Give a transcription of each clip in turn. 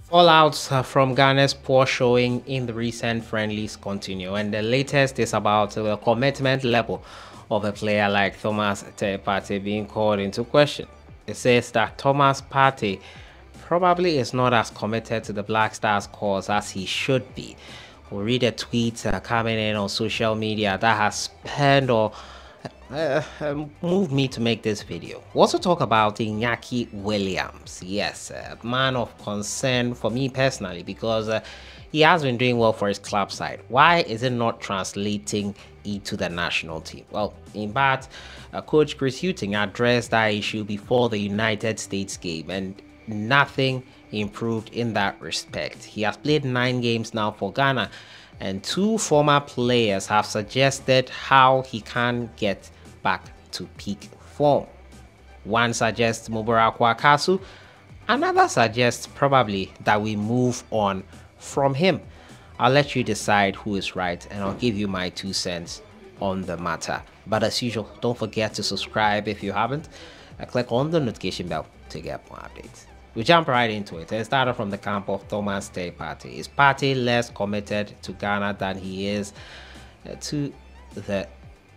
Fallouts from Ghana's poor showing in the recent friendlies continue, and the latest is about the commitment level of a player like Thomas Partey being called into question. It says that Thomas Partey probably is not as committed to the Black Stars cause as he should be. We'll read a tweet coming in on social media that has spanned or moved me to make this video. We also talk about Inaki Williams. Yes, a man of concern for me personally because he has been doing well for his club side. Why is it not translating into the national team? Well, in part, Coach Chris Hughton addressed that issue before the United States game, and nothing improved in that respect. He has played 9 games now for Ghana, and 2 former players have suggested how he can get back to peak form. One suggests Wakaso, another suggests probably that we move on from him. I'll let you decide who is right, and I'll give you my 2 cents on the matter. But as usual, don't forget to subscribe if you haven't. Click on the notification bell to get more updates. We jump right into it and started from the camp of Thomas Partey. Is Partey less committed to Ghana than he is to the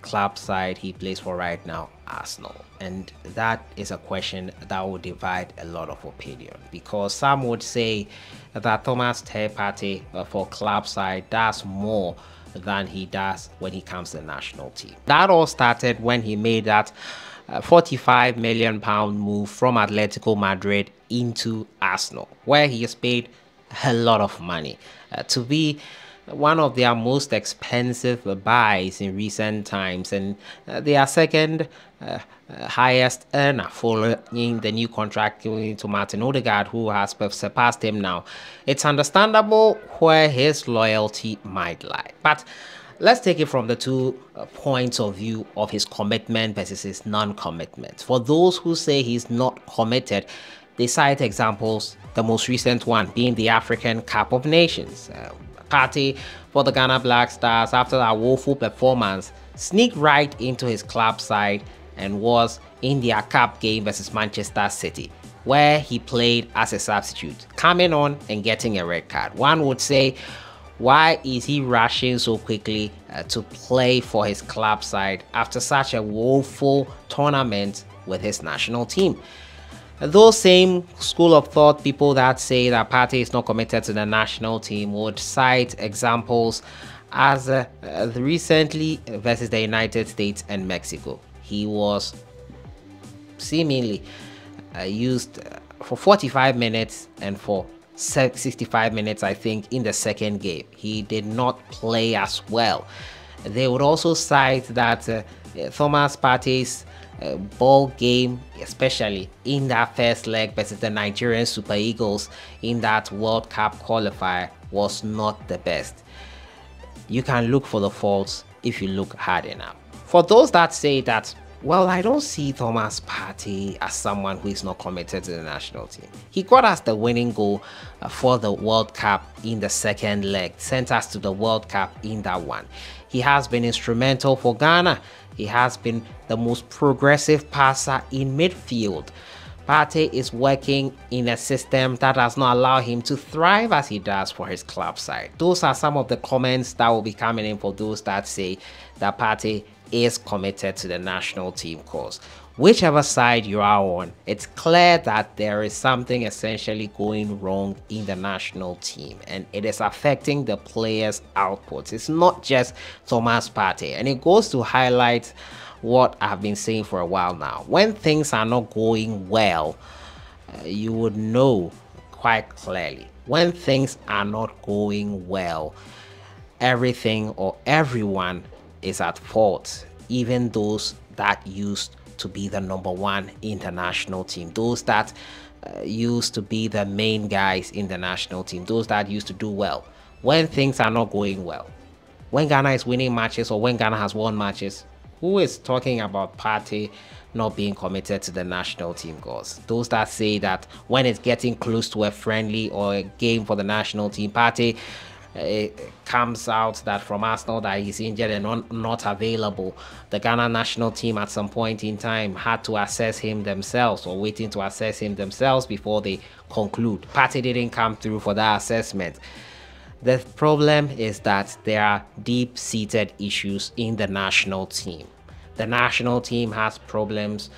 club side he plays for right now, Arsenal? And that is a question that will divide a lot of opinion, because some would say that Thomas Partey for club side does more than he does when he comes to the national team. That all started when he made that £45 million move from Atletico Madrid into Arsenal, where he has paid a lot of money to be one of their most expensive buys in recent times, and their second highest earner following the new contract going to Martin Odegaard, who has surpassed him now. It's understandable where his loyalty might lie, but let's take it from the 2 points of view of his commitment versus his non-commitment. For those who say he's not committed, they cite examples, the most recent one being the African Cup of Nations. Partey for the Ghana Black Stars, after that woeful performance, sneaked right into his club side and was in their cup game versus Manchester City, where he played as a substitute, coming on and getting a red card. One would say, why is he rushing so quickly to play for his club side after such a woeful tournament with his national team? Those same school of thought people that say that Partey is not committed to the national team would cite examples as recently versus the United States and Mexico. He was seemingly used for 45 minutes and for 65 minutes, I think, in the second game. He did not play as well. They would also cite that Thomas Partey's ball game, especially in that first leg versus the Nigerian Super Eagles in that World Cup qualifier, was not the best. You can look for the faults if you look hard enough. For those that say that, well, I don't see Thomas Partey as someone who is not committed to the national team. He got us the winning goal for the World Cup in the second leg, sent us to the World Cup in that one. He has been instrumental for Ghana. He has been the most progressive passer in midfield. Partey is working in a system that does not allow him to thrive as he does for his club side. Those are some of the comments that will be coming in for those that say that Partey is committed to the national team cause. Whichever side you are on, it's clear that there is something essentially going wrong in the national team, and it is affecting the players' outputs. It's not just Thomas Partey, and it goes to highlight what I've been saying for a while now. When things are not going well, you would know quite clearly. When things are not going well, everything or everyone is at fault, even those that used to be the #1 international team, those that used to be the main guys in the national team, those that used to do well. When things are not going well, when Ghana is winning matches or when Ghana has won matches, who is talking about Partey not being committed to the national team cause? Those that say that when it's getting close to a friendly or a game for the national team, Partey it comes out that from Arsenal that he's injured and not available. The Ghana national team at some point in time had to assess him themselves, or waiting to assess him themselves before they conclude. Partey didn't come through for that assessment. The problem is that there are deep-seated issues in the national team. The national team has problems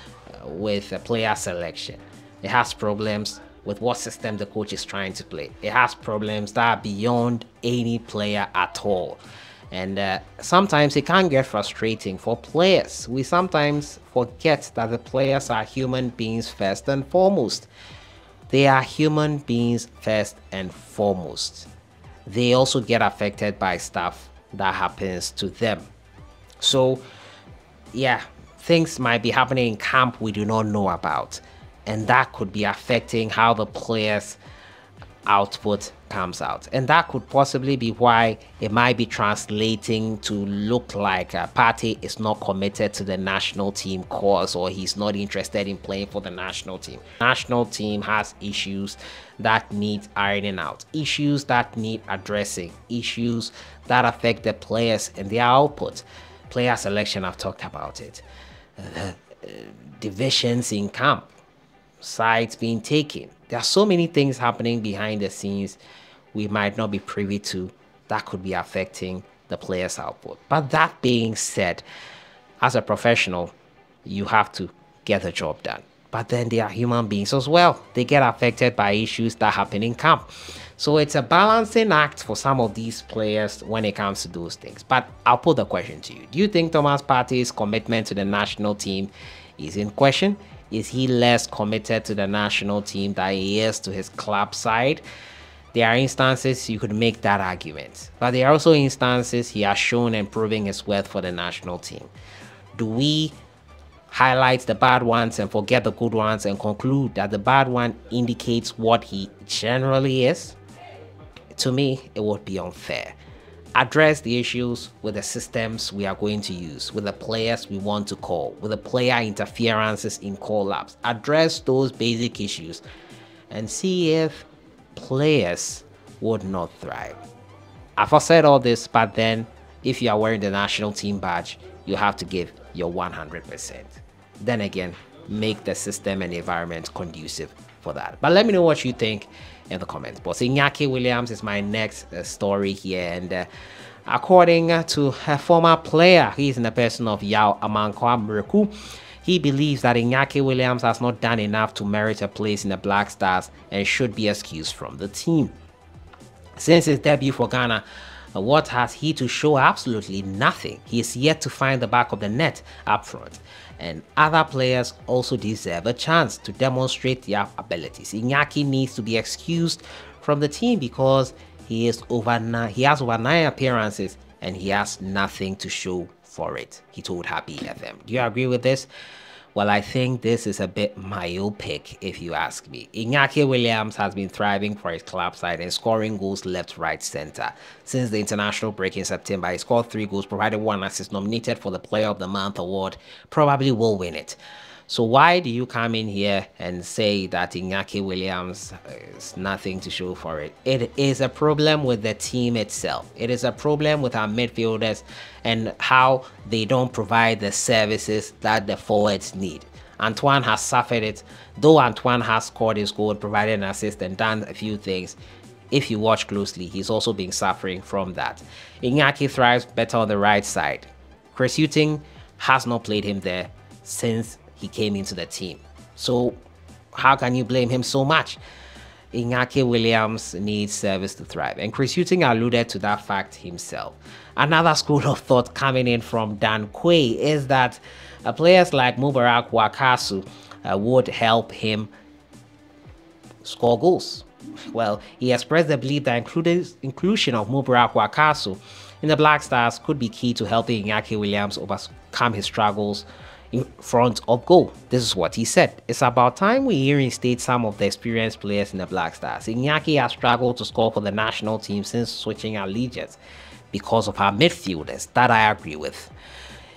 with player selection. It has problems with what system the coach is trying to play. It has problems that are beyond any player at all. And sometimes it can get frustrating for players. We sometimes forget that the players are human beings first and foremost. They are human beings first and foremost. They also get affected by stuff that happens to them. So, yeah, things might be happening in camp we do not know about. And that could be affecting how the players' output comes out. And that could possibly be why it might be translating to look like Partey is not committed to the national team cause, or he's not interested in playing for the national team. National team has issues that need ironing out, issues that need addressing, issues that affect the players and their output. Player selection, I've talked about it. Divisions in camp, sides being taken. There are so many things happening behind the scenes we might not be privy to that could be affecting the player's output. But that being said, as a professional, you have to get the job done. But then they are human beings as well. They get affected by issues that happen in camp. So it's a balancing act for some of these players when it comes to those things. But I'll put the question to you. Do you think Thomas Partey's commitment to the national team is in question? Is he less committed to the national team than he is to his club side? There are instances you could make that argument, but there are also instances he has shown and proving his worth for the national team. Do we highlight the bad ones and forget the good ones and conclude that the bad one indicates what he generally is? To me, it would be unfair. Address the issues with the systems we are going to use, with the players we want to call, with the player interferences in call-ups. Address those basic issues and see if players would not thrive. I've said all this, but then if you are wearing the national team badge, you have to give your 100%. Then again, make the system and environment conducive for that. But let me know what you think in the comments. But Inaki Williams is my next story here, and according to a former player, he's in the person of Yao Amankwa Mreku. He believes that Inaki Williams has not done enough to merit a place in the Black Stars and should be excused from the team. Since his debut for Ghana, what has he to show? Absolutely nothing. He is yet to find the back of the net up front. And other players also deserve a chance to demonstrate their abilities. Inaki needs to be excused from the team because he has over 9 appearances and he has nothing to show for it, he told Happy FM. Do you agree with this? Well, I think this is a bit myopic if you ask me. Inaki Williams has been thriving for his club side and scoring goals left, right, center. Since the international break in September, he scored 3 goals, provided 1 assist, nominated for the Player of the Month award, probably will win it. So why do you come in here and say that Inaki Williams is nothing to show for it? It is a problem with the team itself. It is a problem with our midfielders and how they don't provide the services that the forwards need. Antoine has suffered it. Though Antoine has scored his goal, provided an assist and done a few things, if you watch closely, he's also been suffering from that. Inaki thrives better on the right side. Chris Hughton has not played him there since he came into the team. So how can you blame him so much? Inaki Williams needs service to thrive, and Chris Hughton alluded to that fact himself. Another school of thought coming in from Dan Quay is that players like Mubarak Wakaso would help him score goals. Well, he expressed the belief that inclusion of Mubarak Wakaso in the Black Stars could be key to helping Inaki Williams overcome his struggles in front of goal. This is what he said. It's about time we reinstate some of the experienced players in the Black Stars. Inaki has struggled to score for the national team since switching allegiance because of our midfielders. That I agree with.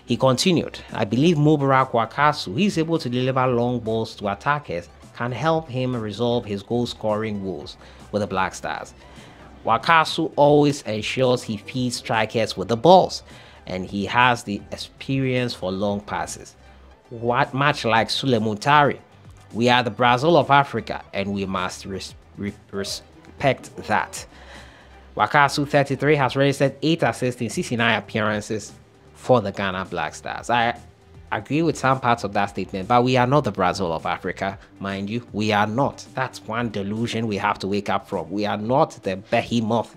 He continued, I believe Mubarak Wakaso, who is able to deliver long balls to attackers, can help him resolve his goal scoring woes with the Black Stars. Wakaso always ensures he feeds strikers with the balls, and he has the experience for long passes. Much like Sulemuntari, we are the Brazil of Africa, and we must respect that. Wakaso 33 has registered 8 assists in 69 appearances for the Ghana Black Stars. I agree with some parts of that statement, but we are not the Brazil of Africa, mind you. We are not. That's one delusion we have to wake up from. We are not the behemoth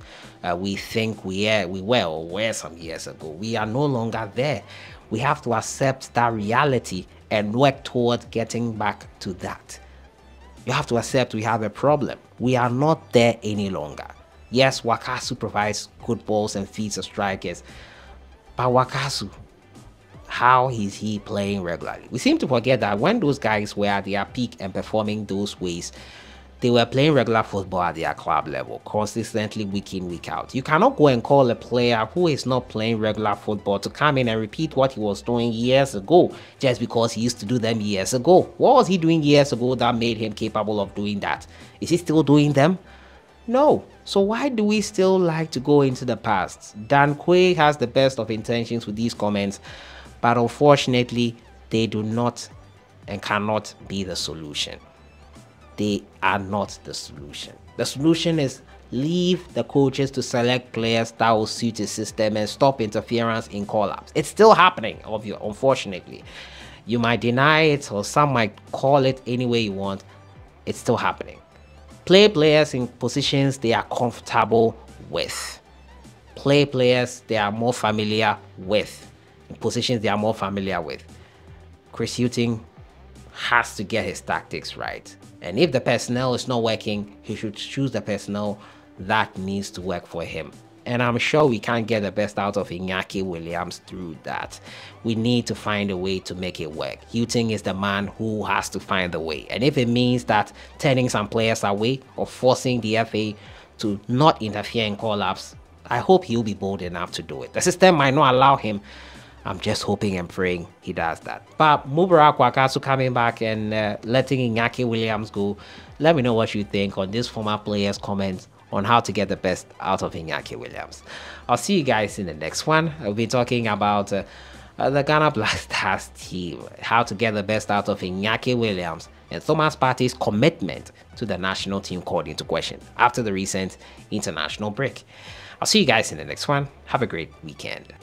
we think we were or were some years ago. We are no longer there. We have to accept that reality and work towards getting back to that. You have to accept we have a problem. We are not there any longer. Yes, Wakaso provides good balls and feeds the strikers, but Wakaso, how is he playing regularly? We seem to forget that when those guys were at their peak and performing those ways, they were playing regular football at their club level, consistently week in, week out. You cannot go and call a player who is not playing regular football to come in and repeat what he was doing years ago, just because he used to do them years ago. What was he doing years ago that made him capable of doing that? Is he still doing them? No. So why do we still like to go into the past? Dan Quay has the best of intentions with these comments, but unfortunately, they do not and cannot be the solution. They are not the solution. The solution is leave the coaches to select players that will suit the system and stop interference in call-ups. It's still happening, unfortunately. You might deny it, or some might call it any way you want. It's still happening. Play players in positions they are comfortable with. Play players they are more familiar with. In positions they are more familiar with. Chris Hughton has to get his tactics right. And if the personnel is not working, he should choose the personnel that needs to work for him. And I'm sure we can't get the best out of Inaki Williams through that. We need to find a way to make it work. Hughton is the man who has to find the way. And if it means that turning some players away or forcing the FA to not interfere in call-ups, I hope he'll be bold enough to do it. The system might not allow him. I'm just hoping and praying he does that. But Mubarak Wakaso coming back and letting Inaki Williams go. Let me know what you think on this former player's comments on how to get the best out of Inaki Williams. I'll see you guys in the next one. I'll be talking about the Ghana Black Stars team, how to get the best out of Inaki Williams, and Thomas Partey's commitment to the national team called into question after the recent international break. I'll see you guys in the next one. Have a great weekend.